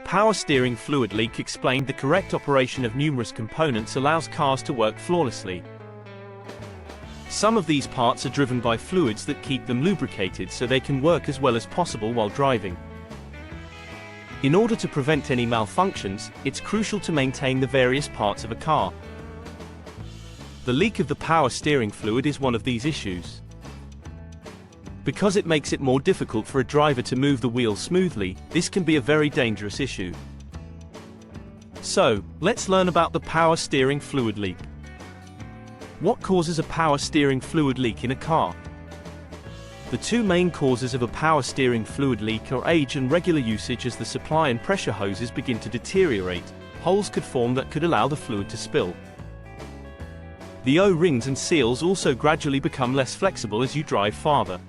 power steering fluid leak explained. The correct operation of numerous components allows cars to work flawlessly. Some of these parts are driven by fluids that keep them lubricated so they can work as well as possible while driving. In order to prevent any malfunctions, it's crucial to maintain the various parts of a car. The leak of the power steering fluid is one of these issues. Because it makes it more difficult for a driver to move the wheel smoothly, this can be a very dangerous issue. So, let's learn about the power steering fluid leak. What causes a power steering fluid leak in a car? The two main causes of a power steering fluid leak are age and regular usage. As the supply and pressure hoses begin to deteriorate, holes could form that could allow the fluid to spill. The O-rings and seals also gradually become less flexible as you drive farther.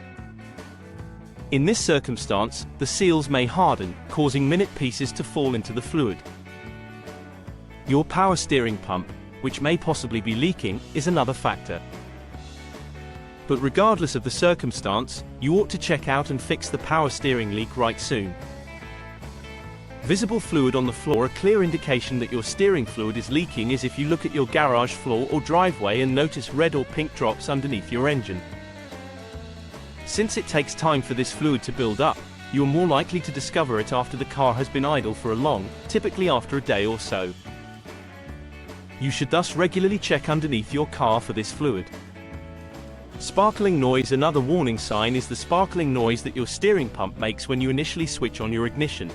In this circumstance, the seals may harden, causing minute pieces to fall into the fluid. Your power steering pump, which may possibly be leaking, is another factor. But regardless of the circumstance, you ought to check out and fix the power steering leak right soon. Visible fluid on the floor. A clear indication that your steering fluid is leaking is if you look at your garage floor or driveway and notice red or pink drops underneath your engine. Since it takes time for this fluid to build up, you are more likely to discover it after the car has been idle for a long, typically after a day or so. You should thus regularly check underneath your car for this fluid. Sparkling noise. Another warning sign is the sparkling noise that your steering pump makes when you initially switch on your ignition.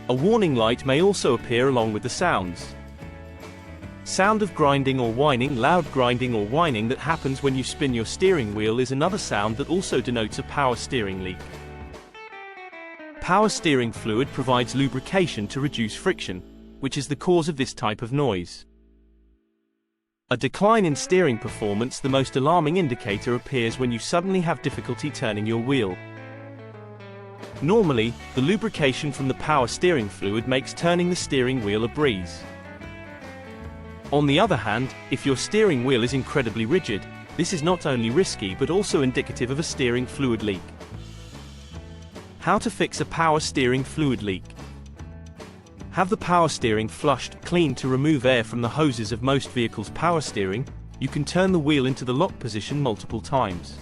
A warning light may also appear along with the sounds. Sound of grinding or whining. Loud grinding or whining that happens when you spin your steering wheel is another sound that also denotes a power steering leak. Power steering fluid provides lubrication to reduce friction, which is the cause of this type of noise. A decline in steering performance. The most alarming indicator appears when you suddenly have difficulty turning your wheel. Normally, the lubrication from the power steering fluid makes turning the steering wheel a breeze. On the other hand, if your steering wheel is incredibly rigid, this is not only risky but also indicative of a steering fluid leak. How to fix a power steering fluid leak? Have the power steering flushed, cleaned to remove air from the hoses of most vehicles' power steering. You can turn the wheel into the lock position multiple times.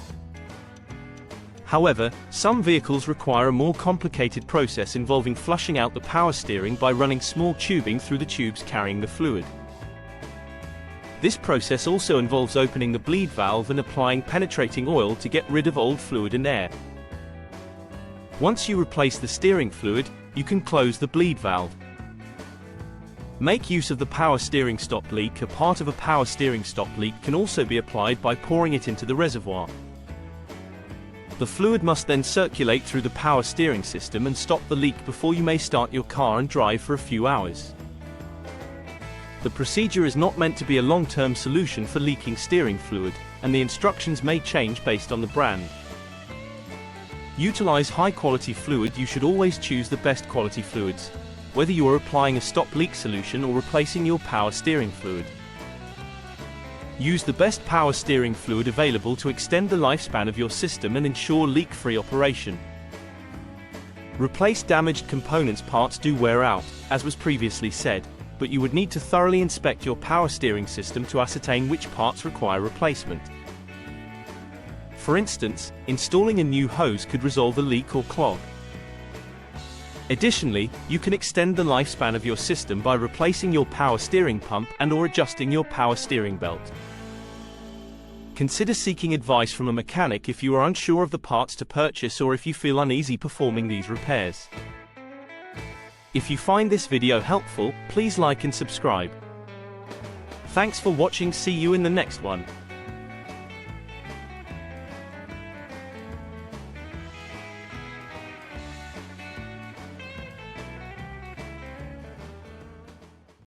However, some vehicles require a more complicated process involving flushing out the power steering by running small tubing through the tubes carrying the fluid. This process also involves opening the bleed valve and applying penetrating oil to get rid of old fluid and air. Once you replace the steering fluid, you can close the bleed valve. Make use of the power steering stop leak. A part of a power steering stop leak can also be applied by pouring it into the reservoir. The fluid must then circulate through the power steering system and stop the leak before you may start your car and drive for a few hours. The procedure is not meant to be a long-term solution for leaking steering fluid, and the instructions may change based on the brand. Utilize high-quality fluid. You should always choose the best quality fluids, whether you are applying a stop leak solution or replacing your power steering fluid. Use the best power steering fluid available to extend the lifespan of your system and ensure leak-free operation. Replace damaged components. Parts do wear out, as was previously said, but you would need to thoroughly inspect your power steering system to ascertain which parts require replacement. For instance, installing a new hose could resolve a leak or clog. Additionally, you can extend the lifespan of your system by replacing your power steering pump and/or adjusting your power steering belt. Consider seeking advice from a mechanic if you are unsure of the parts to purchase or if you feel uneasy performing these repairs. If you find this video helpful, please like and subscribe. Thanks for watching. See you in the next one.